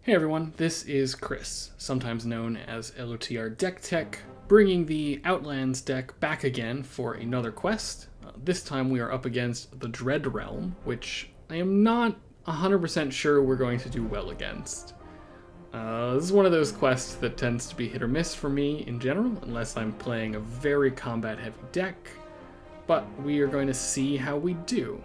Hey everyone, this is Chris, sometimes known as LOTR Deck Tech, bringing the Outlands deck back again for another quest. This time we are up against the Dread Realm, which I am not 100% sure we're going to do well against. This is one of those quests that tends to be hit or miss for me in general, unless I'm playing a very combat-heavy deck, but we are going to see how we do.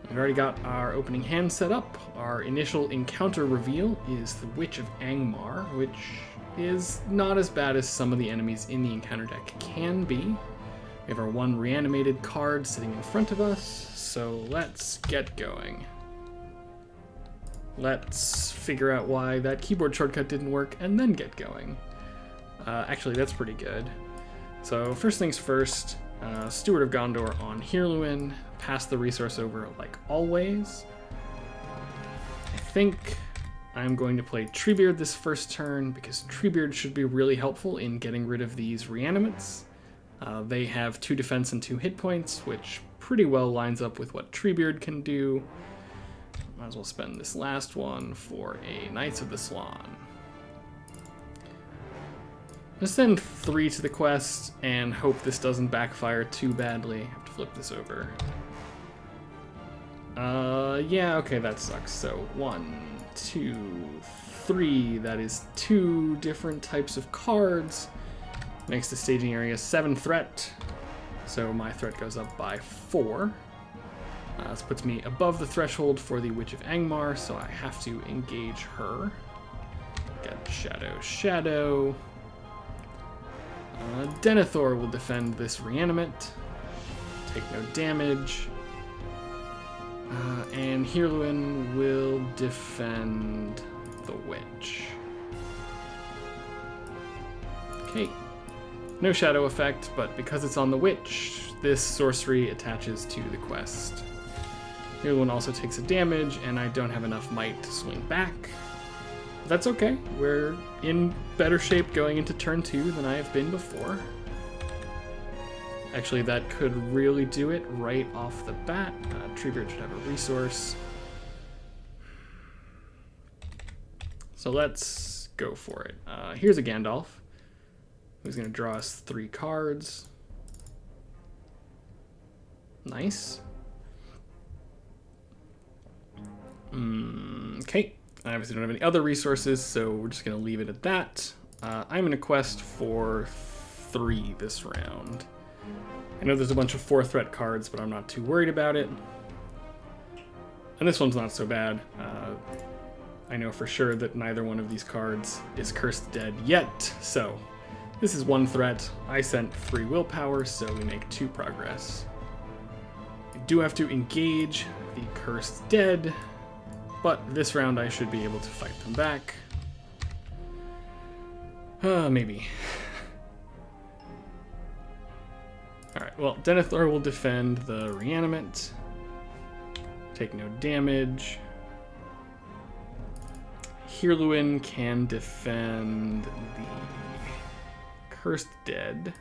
We've already got our opening hand set up. Our initial encounter reveal is the Witch of Angmar, which is not as bad as some of the enemies in the encounter deck can be. We have our one reanimated card sitting in front of us, so let's get going. Let's figure out why that keyboard shortcut didn't work and then get going. Actually, that's pretty good. So first things first, Steward of Gondor on Heirluin, pass the resource over like always. I think I'm going to play Treebeard this first turn because Treebeard should be really helpful in getting rid of these reanimates. They have 2 defense and 2 hit points, which pretty well lines up with what Treebeard can do. Might as well spend this last one for a Knights of the Swan. Let's send 3 to the quest and hope this doesn't backfire too badly. I have to flip this over. Yeah, okay, that sucks. So 1, 2, 3. That is 2 different types of cards. Makes the staging area 7 threat. So my threat goes up by 4. This puts me above the threshold for the Witch of Angmar, so I have to engage her. Get Shadow. Denethor will defend this reanimate. Take no damage. And Heirluin will defend the Witch. Okay. No shadow effect, but because it's on the Witch, this sorcery attaches to the quest. Heirluin also takes a damage, and I don't have enough might to swing back. But that's okay. We're in better shape going into turn 2 than I have been before. Actually, that could really do it right off the bat. Treebeard should have a resource. So let's go for it. Here's a Gandalf, who's going to draw us 3 cards. Nice. Okay. I obviously don't have any other resources, so we're just going to leave it at that. I'm in a quest for 3 this round. I know there's a bunch of 4 threat cards, but I'm not too worried about it. And this one's not so bad. I know for sure that neither one of these cards is cursed dead yet, so this is 1 threat. I sent 3 willpower, so we make 2 progress. I do have to engage the cursed dead, but this round I should be able to fight them back. Maybe. Alright, well, Denethor will defend the reanimate. Take no damage. Heirluin can defend the cursed dead.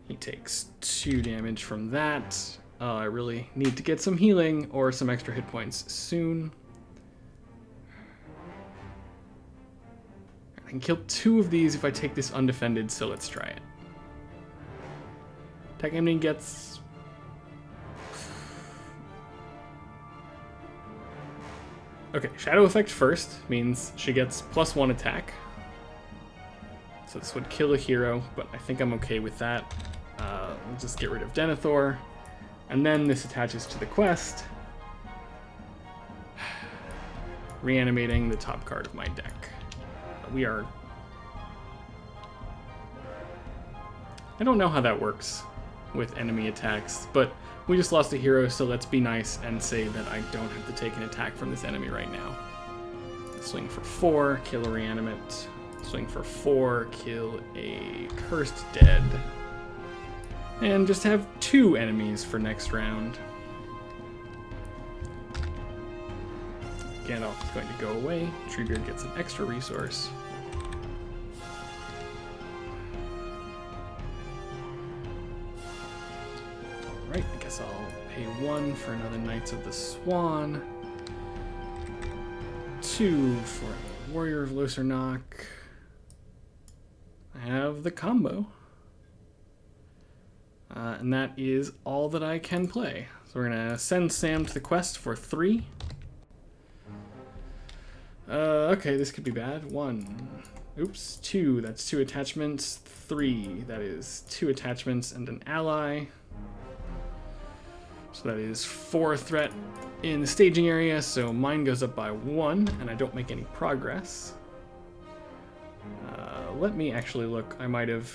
He takes 2 damage from that. I really need to get some healing or some extra hit points soon. I can kill 2 of these if I take this undefended, so let's try it. Attack enemy gets... Okay, Shadow Effect first means she gets +1 attack. So this would kill a hero, but I think I'm okay with that. We'll just get rid of Denethor. And then this attaches to the quest, reanimating the top card of my deck. We are... I don't know how that works with enemy attacks, but we just lost a hero, so let's be nice and say that I don't have to take an attack from this enemy right now. Swing for 4, kill a reanimate. Swing for 4, kill a cursed dead. And just have 2 enemies for next round. Gandalf is going to go away. Treebeard gets an extra resource. Alright, I guess I'll pay 1 for another Knights of the Swan. 2 for Warrior of Lothar. I have the combo. And that is all that I can play. So we're going to send Sam to the quest for 3. Okay, this could be bad. 1. Oops, 2. That's 2 attachments. 3. That is 2 attachments and an ally. So that is 4 threat in the staging area, so mine goes up by 1, and I don't make any progress. Let me actually look. I might have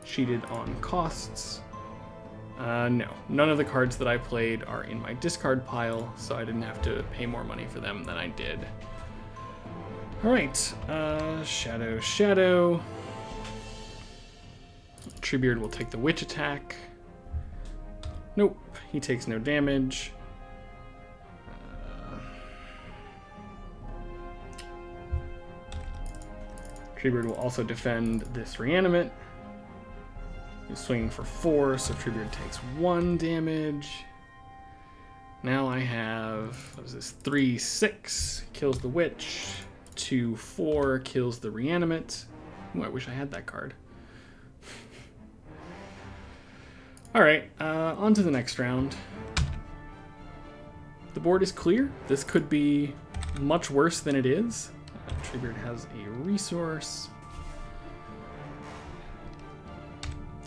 cheated on costs. No, none of the cards that I played are in my discard pile, so I didn't have to pay more money for them than I did. Alright, Shadow. Treebeard will take the Witch attack. Nope, he takes no damage. Treebeard will also defend this Reanimate. He's swinging for 4, so Treebeard takes 1 damage. Now I have, what is this, 3, 6, kills the Witch. 2, 4, kills the Reanimate. Ooh, I wish I had that card. Alright, on to the next round. The board is clear. This could be much worse than it is. Treebeard has a resource.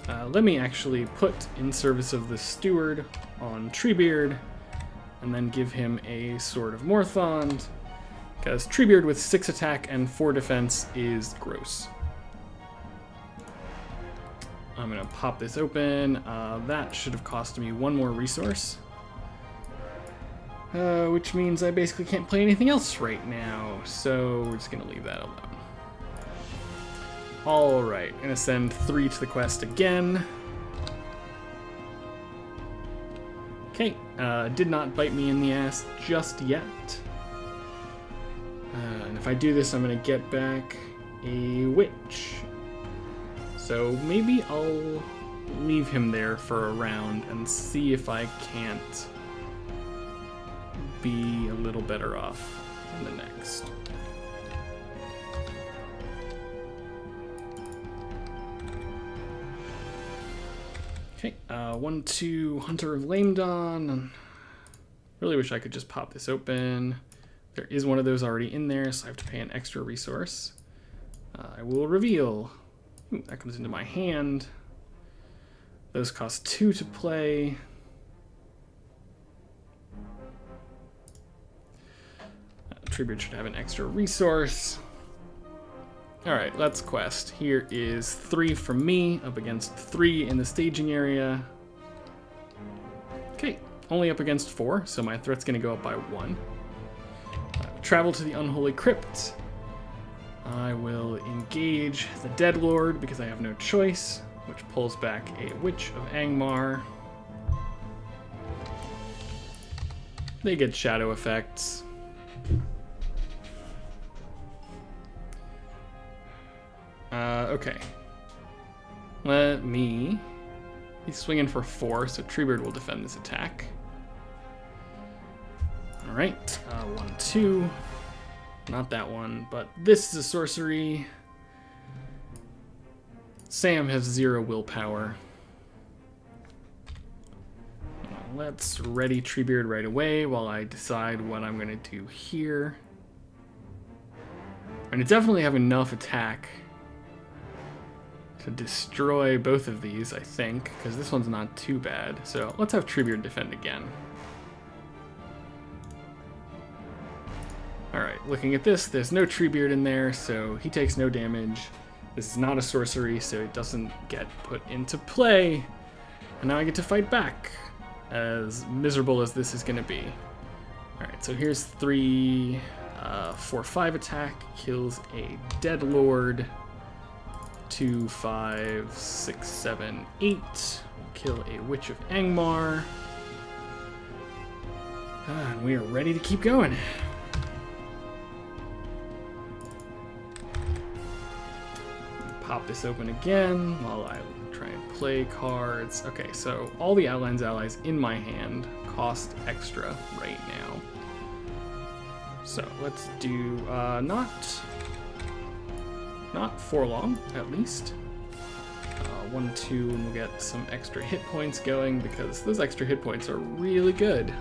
Let me actually put In Service of the Steward on Treebeard, and then give him a Sword of Morthond, because Treebeard with 6 attack and 4 defense is gross. I'm gonna pop this open. That should have cost me 1 more resource. Which means I basically can't play anything else right now, so we're just gonna leave that alone. Alright, gonna send 3 to the quest again. Okay, did not bite me in the ass just yet. And if I do this, I'm gonna get back a Witch. So maybe I'll leave him there for a round and see if I can't be a little better off in the next. Okay, 1, 2, Hunter of Lamedon. Really wish I could just pop this open. There is one of those already in there, so I have to pay an extra resource. I will reveal. Ooh, that comes into my hand. Those cost 2 to play. Treebeard should have an extra resource. Alright, let's quest. Here is 3 from me, up against 3 in the staging area. Okay, only up against 4, so my threat's going to go up by 1. Travel to the Unholy Crypt. I will engage the Deadlord because I have no choice, which pulls back a Witch of Angmar. They get shadow effects. Okay. Let me... He's swinging for 4, so Treebeard will defend this attack. Alright, 1, 2. Not that one, but this is a sorcery. Sam has 0 willpower. Let's ready Treebeard right away while I decide what I'm going to do here. And I definitely have enough attack to destroy both of these, I think, because this one's not too bad. So let's have Treebeard defend again. Alright, looking at this, there's no Treebeard in there, so he takes no damage. This is not a sorcery, so it doesn't get put into play. And now I get to fight back, as miserable as this is going to be. Alright, so here's 3, 4, 5 attack, kills a Deadlord. 2, 5, 6, 7, 8. Kill a Witch of Angmar. And we are ready to keep going. Pop this open again while I try and play cards. Okay, so all the Outlands allies in my hand cost extra right now. So let's do not for long, at least. 1, 2, and we'll get some extra hit points going because those extra hit points are really good.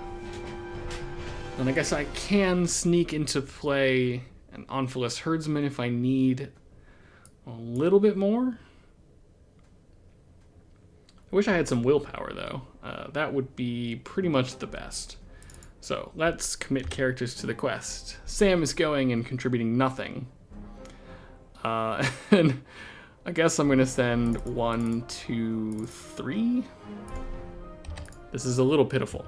And I guess I can sneak into play an Omphalos Herdsman if I need a little bit more. I wish I had some willpower, though. That would be pretty much the best. So let's commit characters to the quest. Sam is going and contributing nothing. And I guess I'm going to send 1, 2, 3. This is a little pitiful.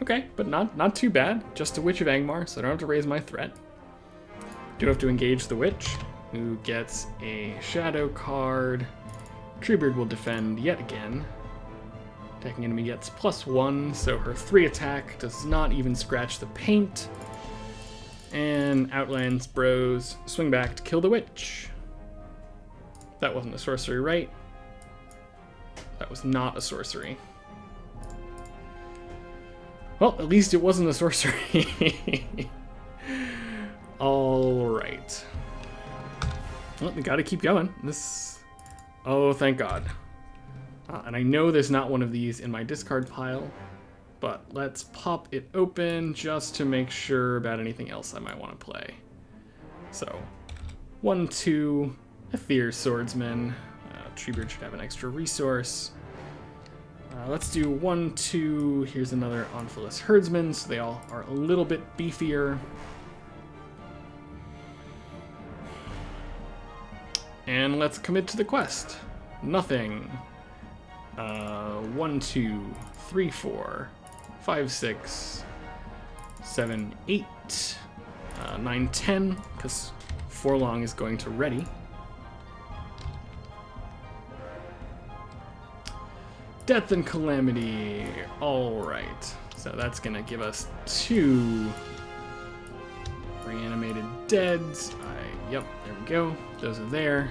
Okay, but not too bad. Just a Witch of Angmar, so I don't have to raise my threat. Do have to engage the Witch, who gets a Shadow card. Treebeard will defend yet again. Attacking enemy gets +1, so her 3 attack does not even scratch the paint. And Outlands Bros swing back to kill the Witch. That wasn't a sorcery, right? That was not a sorcery. Well, at least it wasn't a sorcery. Alright. Well, we gotta keep going. Oh, thank God. And I know there's not one of these in my discard pile, but let's pop it open just to make sure about anything else I might want to play. So, 1, 2, Aether Swordsman. Treebeard should have an extra resource. Let's do 1, 2. Here's another Omphalos Herdsman, so they all are a little bit beefier. And let's commit to the quest. Nothing. 1, 2, 3, 4, 5, 6, 7, 8, 9, 10, because Forlong is going to ready. Death and Calamity. Alright. So that's going to give us 2 reanimated deads. Yep, there we go. Those are there.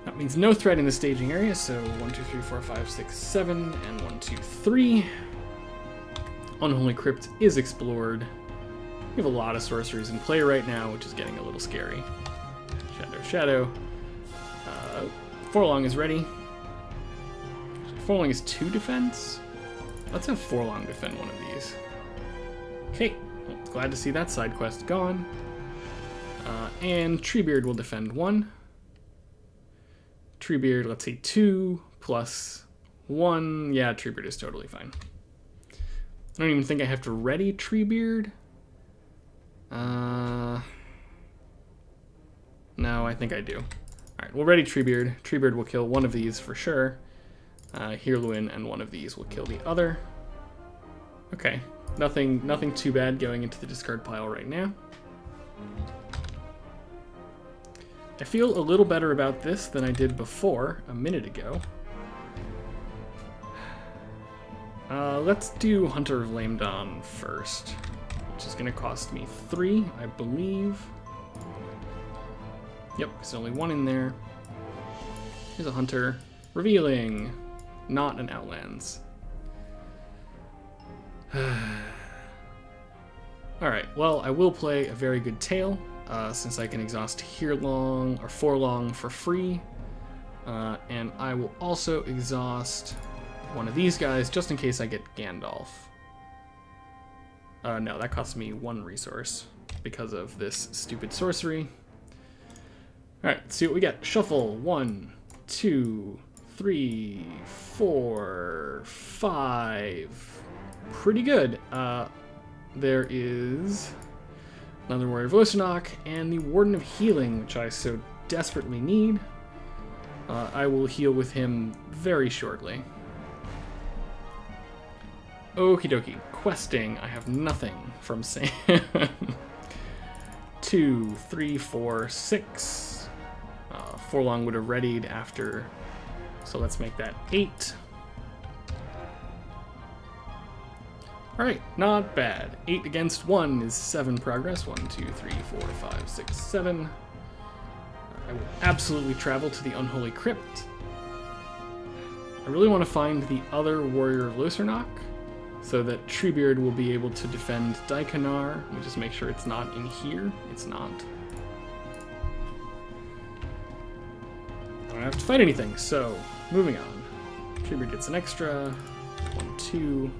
That means no threat in the staging area, so 1, 2, 3, 4, 5, 6, 7, and 1, 2, 3. Unholy Crypt is explored. We have a lot of sorceries in play right now, which is getting a little scary. Shadow. Forlong is ready. Forlong is 2 defense. Let's have Forlong defend one of these. Okay, well, glad to see that side quest gone. And Treebeard will defend 1. Treebeard, let's say 2 plus 1. Yeah, Treebeard is totally fine. I don't even think I have to ready Treebeard. No, I think I do. Alright, we'll ready Treebeard. Treebeard will kill one of these for sure. Heirloin and one of these will kill the other. Okay, nothing too bad going into the discard pile right now. I feel a little better about this than I did before, a minute ago. Let's do Hunter of Lamedon first, which is going to cost me 3, I believe. Yep, there's only 1 in there. Here's a Hunter. Revealing, not an Outlands. Alright, well, I will play a very good Tail. Since I can exhaust Forlong for free. And I will also exhaust one of these guys just in case I get Gandalf. No, that costs me 1 resource because of this stupid sorcery. Alright, let's see what we get. Shuffle. 1, 2, 3, 4, 5. Pretty good. There is another Warrior of Lothar and the Warden of Healing, which I so desperately need. I will heal with him very shortly. Okie dokie. Questing. I have nothing from Sam. 2, 3, 4, 6. Forlong would have readied after, so let's make that 8. Alright, not bad. 8 against 1 is 7 progress. 1, 2, 3, 4, 5, 6, 7. I will absolutely travel to the Unholy Crypt. I really want to find the other Warrior of Lothar. so that Treebeard will be able to defend Daikanar. Let me just make sure it's not in here. It's not. I don't have to fight anything, so moving on. Treebeard gets an extra. 1, 2.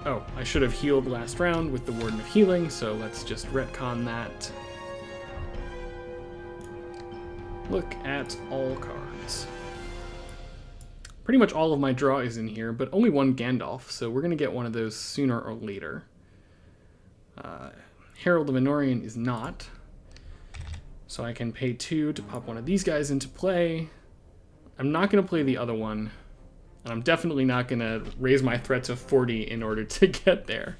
Oh, I should have healed last round with the Warden of Healing, so let's just retcon that. Look at all cards. Pretty much all of my draw is in here, but only one Gandalf, so we're going to get one of those sooner or later. Herald of Anorian is not, so I can pay 2 to pop one of these guys into play. I'm not going to play the other one, and I'm definitely not going to raise my threat to 40 in order to get there.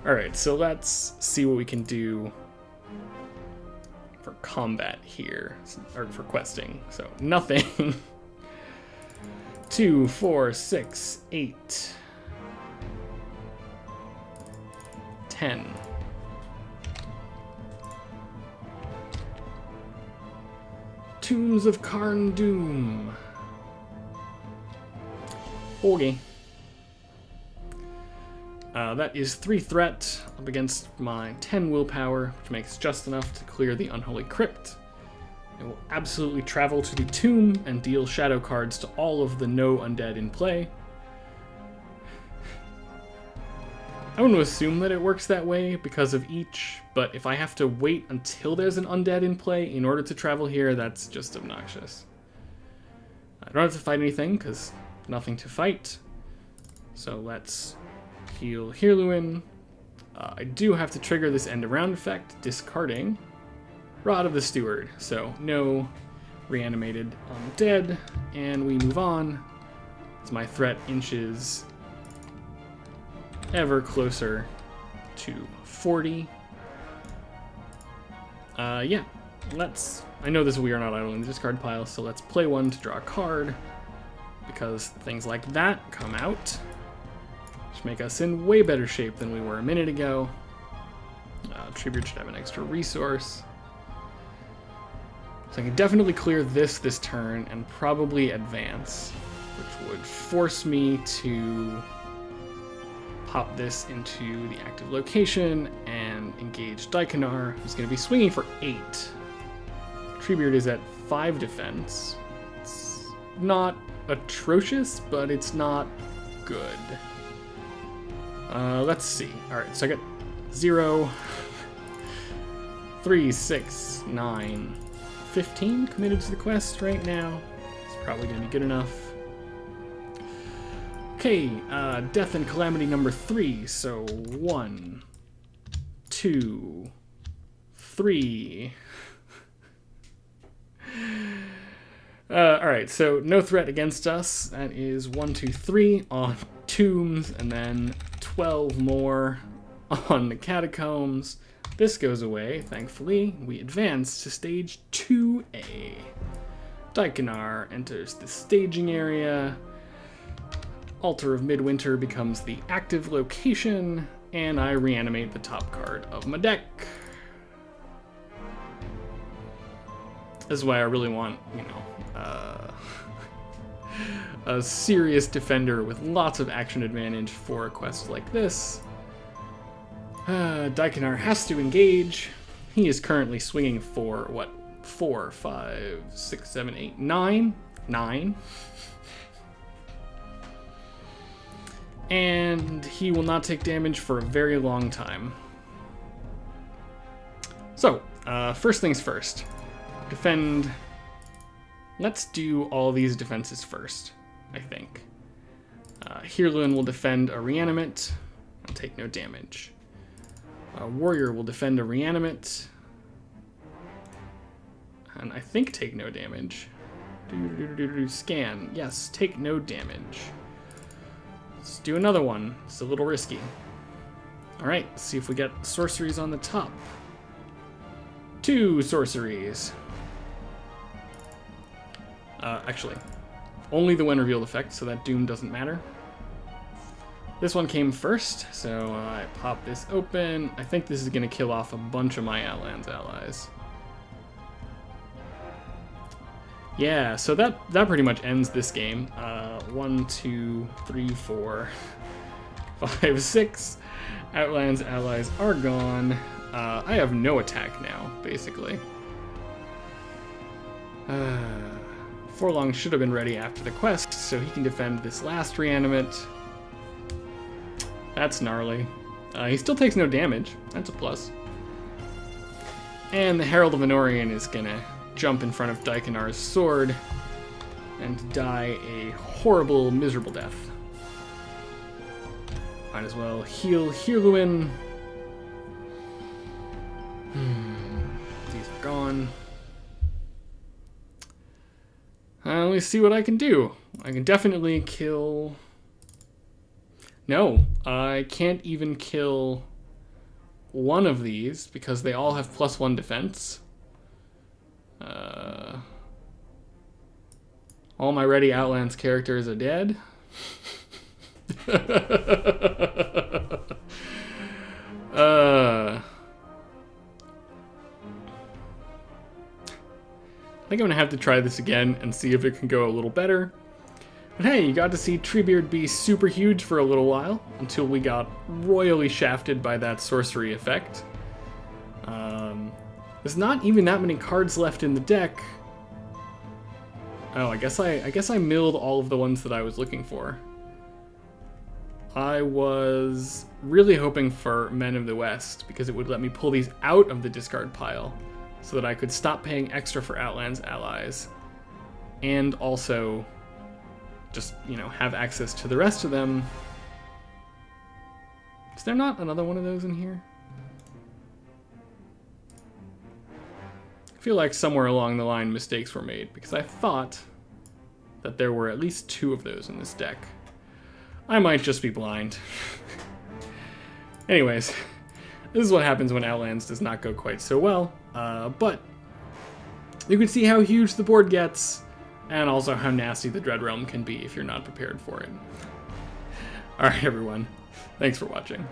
Alright, so let's see what we can do for combat here, or for questing. So, nothing. 2, 4, 6, 8, 10. Tombs of Karn Doom. Okay. That is 3 threat up against my 10 willpower, which makes just enough to clear the Unholy Crypt. It will absolutely travel to the tomb and deal shadow cards to all of the no undead in play. I want to assume that it works that way because of each, but if I have to wait until there's an undead in play in order to travel here, that's just obnoxious. I don't have to fight anything because nothing to fight. So let's heal Heirluin. I do have to trigger this end of round effect, discarding Rod of the Steward. So no reanimated undead, and we move on as my threat inches ever closer to 40. Yeah, I know we are not idling the discard pile, so let's play one to draw a card, because things like that come out, which make us in way better shape than we were a minute ago. Treebeard should have an extra resource. So I can definitely clear this turn and probably advance, which would force me to pop this into the active location and engage Daikanar, who's going to be swinging for 8. Treebeard is at 5 defense. It's not atrocious, but it's not good. Let's see. Alright, so I got 0, 3, 6, 9, 15 committed to the quest right now. It's probably going to be good enough. Okay, Death and Calamity number 3. So 1, 2, 3. Alright, so no threat against us. That is 1, 2, 3 on Tombs, and then 12 more on the Catacombs. This goes away, thankfully. We advance to stage 2A. Daikanar enters the staging area. Altar of Midwinter becomes the active location, and I reanimate the top card of my deck. This is why I really want, a serious defender with lots of action advantage for a quest like this. Daikanar has to engage. He is currently swinging for, 4, 5, 6, 7, 8, 9? 9. And he will not take damage for a very long time. So, first things first. Defend. Let's do all these defenses first, I think. Heirluin will defend a reanimate and take no damage. Warrior will defend a reanimate and I think take no damage. Scan. Yes, take no damage. Let's do another one. It's a little risky. Alright, let's see if we get sorceries on the top. 2 sorceries. Actually, only the when revealed effect, so that doom doesn't matter. This one came first, so I pop this open. I think this is going to kill off a bunch of my Outlands allies. Yeah, so that pretty much ends this game. 1, 2, 3, 4, 5, 6. Outlands allies are gone. I have no attack now, basically. Forlong should have been ready after the quest, so he can defend this last reanimate. That's gnarly. He still takes no damage. That's a plus. And the Herald of Honorian is gonna jump in front of Daikonar's sword and die a horrible, miserable death. Might as well heal Heirluin. These are gone. Let me see what I can do. I can definitely kill... No, I can't even kill one of these because they all have +1 defense. All my ready Outlands characters are dead. I think I'm gonna have to try this again and see if it can go a little better. But hey, you got to see Treebeard be super huge for a little while until we got royally shafted by that sorcery effect. There's not even that many cards left in the deck. Oh, I guess I milled all of the ones that I was looking for. I was really hoping for Men of the West because it would let me pull these out of the discard pile so that I could stop paying extra for Outlands allies and also just, you know, have access to the rest of them. Is there not another one of those in here? I feel like somewhere along the line mistakes were made because I thought that there were at least 2 of those in this deck. I might just be blind. Anyways, this is what happens when Outlands does not go quite so well, but you can see how huge the board gets and also how nasty the Dread Realm can be if you're not prepared for it. Alright everyone, thanks for watching.